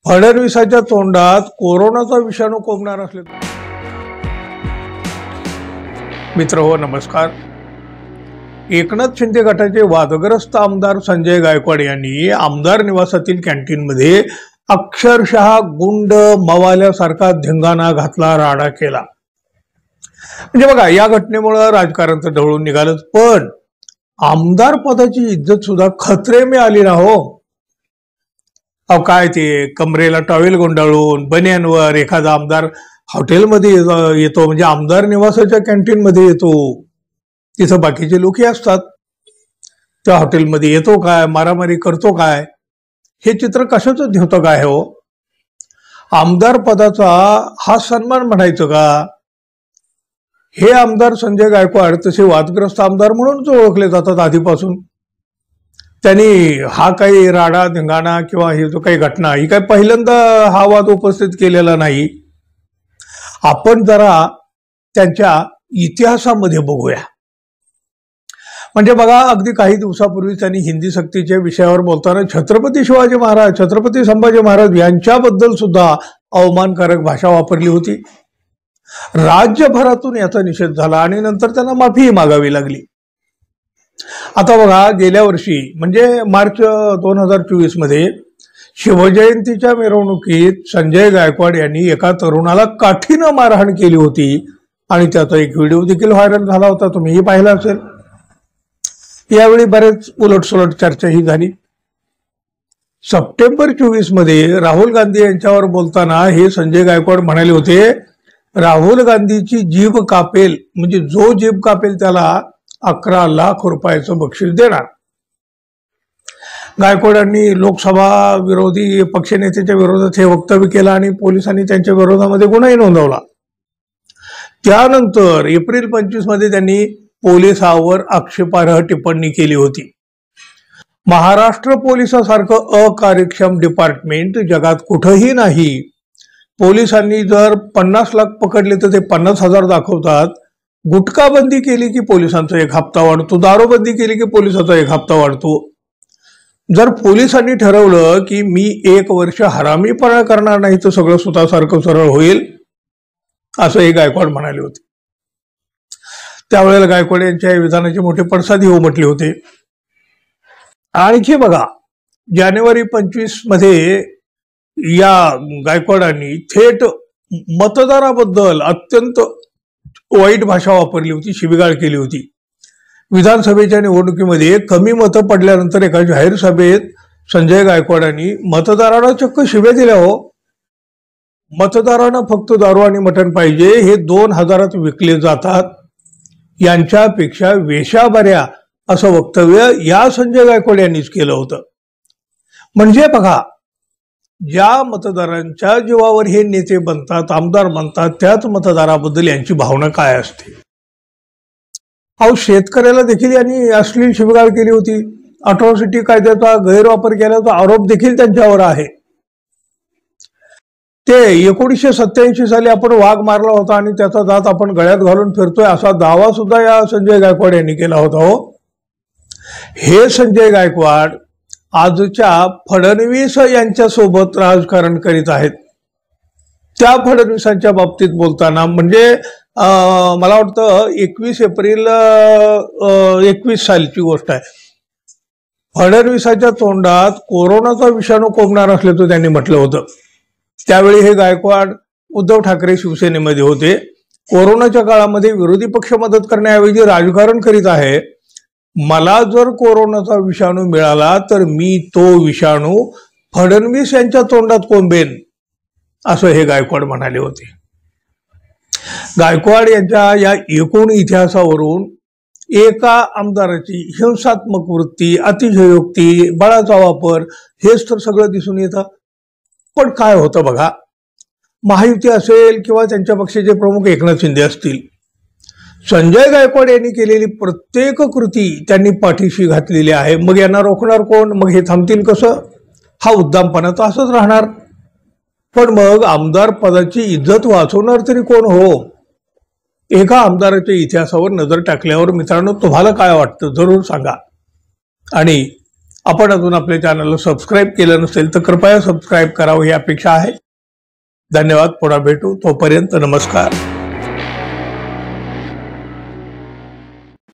फडणवीसाच्या तोंडात कोरोनाचा विषाणू कोंबणार असले। मित्र हो, नमस्कार। एकनाथ शिंदे गटाचे वादग्रस्त आमदार संजय गायकवाड यांनी आमदार निवासातील कॅन्टीनमध्ये अक्षरशः गुंड मवाल्यासारखा धिंगाणा घातला, राडा केला। म्हणजे बघा, या घटनेमुळे राजकारण तर ढवळून निघालंच, पण आमदार पदाची इज्जत सुद्धा खतरे में आली ना हो। अहो काय ते कमरेला टॉवेल गुंडाळून बनियानवर एखादा आमदार हॉटेलमध्ये येतो, म्हणजे आमदार निवासाच्या कॅन्टीन मध्ये येतो, तिथं बाकीचे लोकही असतात, त्या हॉटेलमध्ये येतो काय, मारामारी करतो काय, हे चित्र कशाचं ठेवतं काय हो? आमदार पदाचा हा सन्मान म्हणायचं का? हे आमदार संजय गायकवाड तसे वादग्रस्त आमदार म्हणूनच ओळखले जातात आधीपासून। त्यांनी हा काही राडा धिंगाणा किंवा ही जो काही घटना, ही काही पहिल्यांदा हा वाद उपस्थित केलेला नाही। आपण जरा त्यांच्या इतिहासामध्ये बघूया। म्हणजे बघा, अगदी काही दिवसापूर्वी त्यांनी हिंदी सक्तीच्या विषयावर बोलताना छत्रपती शिवाजी महाराज, छत्रपती संभाजी महाराज यांच्याबद्दल सुद्धा अवमानकारक भाषा वापरली होती। राज्यभरातून याचा निषेध झाला आणि नंतर त्यांना माफी मागावी लागली। आता बघा, गेल्या वर्षी म्हणजे मार्च 2024 मध्ये शिवजयंतीच्या मिरवणुकीत संजय गायकवाड यांनी एका तरुणाला काठीनं मारहाण केली होती आणि त्याचा एक व्हिडिओ देखील व्हायरल झाला होता, तुम्हीही पाहिला असेल। यावेळी बरेच उलटसुलट चर्चाही झाली। सप्टेंबर 24 मध्ये राहुल गांधी यांच्यावर बोलताना हे संजय गायकवाड म्हणाले होते, राहुल गांधीची जीभ कापेल, म्हणजे जो जीभ कापेल त्याला 11 लाख रुपयाचं बक्षीस देणार। गायकवाडांनी लोकसभा विरोधी पक्षनेत्याच्या विरोधात हे वक्तव्य केलं आणि पोलिसांनी त्यांच्या विरोधामध्ये गुन्हाही नोंदवला। त्यानंतर एप्रिल 25 मध्ये त्यांनी पोलिसांवर आक्षेपार्ह टिप्पणी केली होती। महाराष्ट्र पोलिसांसारखं अकार्यक्षम डिपार्टमेंट जगात कुठंही नाही। पोलिसांनी जर 50 लाख पकडले तर ते 50,000 दाखवतात। गुटखा बंदी केली की पोलिसांचा एक हप्ता वाढतो, दारूबंदी केली की पोलिसांचा एक हप्ता वाढतो। जर पोलिसांनी ठरवलं की मी 1 वर्ष हरामीपणा करणार नाही तर सगळं सुतासारखं सरळ होईल, असं हे गायकवाड म्हणाले होते। त्यावेळेला गायकवाड यांच्या विधानाचे मोठे पडसादही उमटले होते। आणखी बघा, जानेवारी 25 मध्ये या गायकवाडांनी थेट मतदाराबद्दल अत्यंत वाईट भाषा वापरली होती, शिवीगाळ केली होती। विधानसभेच्या निवडणुकीमध्ये कमी मतं पडल्यानंतर एका जाहीर सभेत संजय गायकवाडांनी मतदारांना चक्क शिव्या दिल्या हो। मतदारांना फक्त दारू आणि मटण पाहिजे, हे 2000 विकले जातात, यांच्यापेक्षा वेशा बऱ्या, असं वक्तव्य या संजय गायकवाड यांनीच केलं होतं। म्हणजे बघा, ज्या मतदारांच्या जीवावर हे नेते बनतात, आमदार बनतात, त्याच मतदाराबद्दल यांची भावना काय असते। अहो, शेतकऱ्याला देखील यांनी अश्लील शिवीगाळ केली होती। अट्रॉसिटी कायद्याचा गैरवापर केल्याचा आरोप देखील त्यांच्यावर आहे। ते 1987 साली आपण वाघ मारला होता आणि त्याचा दात आपण गळ्यात घालून फिरतोय, असा दावा सुद्धा या संजय गायकवाड यांनी केला होता हो। हे संजय गायकवाड आजच्या फडणवीस यांच्या सोबत राजकारण करीत आहेत। त्या फडणवीसांच्या बाबतीत बोलताना म्हणजे मला वाटतं 21 एप्रिल 21 सालची गोष्ट आहे, फडणवीसाच्या तोंडात कोरोनाचा विषाणू कोंबणार असल्याचं त्यांनी म्हटलं होतं। त्यावेळी हे गायकवाड उद्धव ठाकरे शिवसेनेमध्ये होते। कोरोनाच्या काळामध्ये विरोधी पक्ष मदत करण्याऐवजी राजकारण करीत आहे। मला जर कोरोनाचा विषाणू मिळाला तर मी तो विषाणू फडणवीस यांच्या तोंडात कोंबेन, असं हे गायकवाड म्हणाले होते। गायकवाड यांच्या या एकूण इतिहासावरून एका आमदाराची हिंसात्मक वृत्ती, अतिशयोक्ती, बळाचा वापर, हेच तर सगळं दिसून येतं। पण काय होतं बघा, महायुती असेल किंवा त्यांच्या पक्षाचे प्रमुख एकनाथ शिंदे असतील, संजय गायकवाड यांनी केलेली प्रत्येक कृती त्यांनी पाठीशी घातलेली आहे। मग यांना रोखणार कोण? मग हे थांबतील कसं? हा उद्दामपणा तर असंच राहणार। पण मग आमदार पदाची इज्जत वाचवणार तरी कोण हो? एका आमदाराच्या इतिहासावर नजर टाकल्यावर मित्रांनो तुम्हाला काय वाटतं जरूर सांगा आणि आपण अजून आपल्या चॅनलला सबस्क्राईब केलं नसेल तर कृपया सबस्क्राईब करावं ही अपेक्षा आहे. धन्यवाद. पुन्हा भेटू. तोपर्यंत नमस्कार.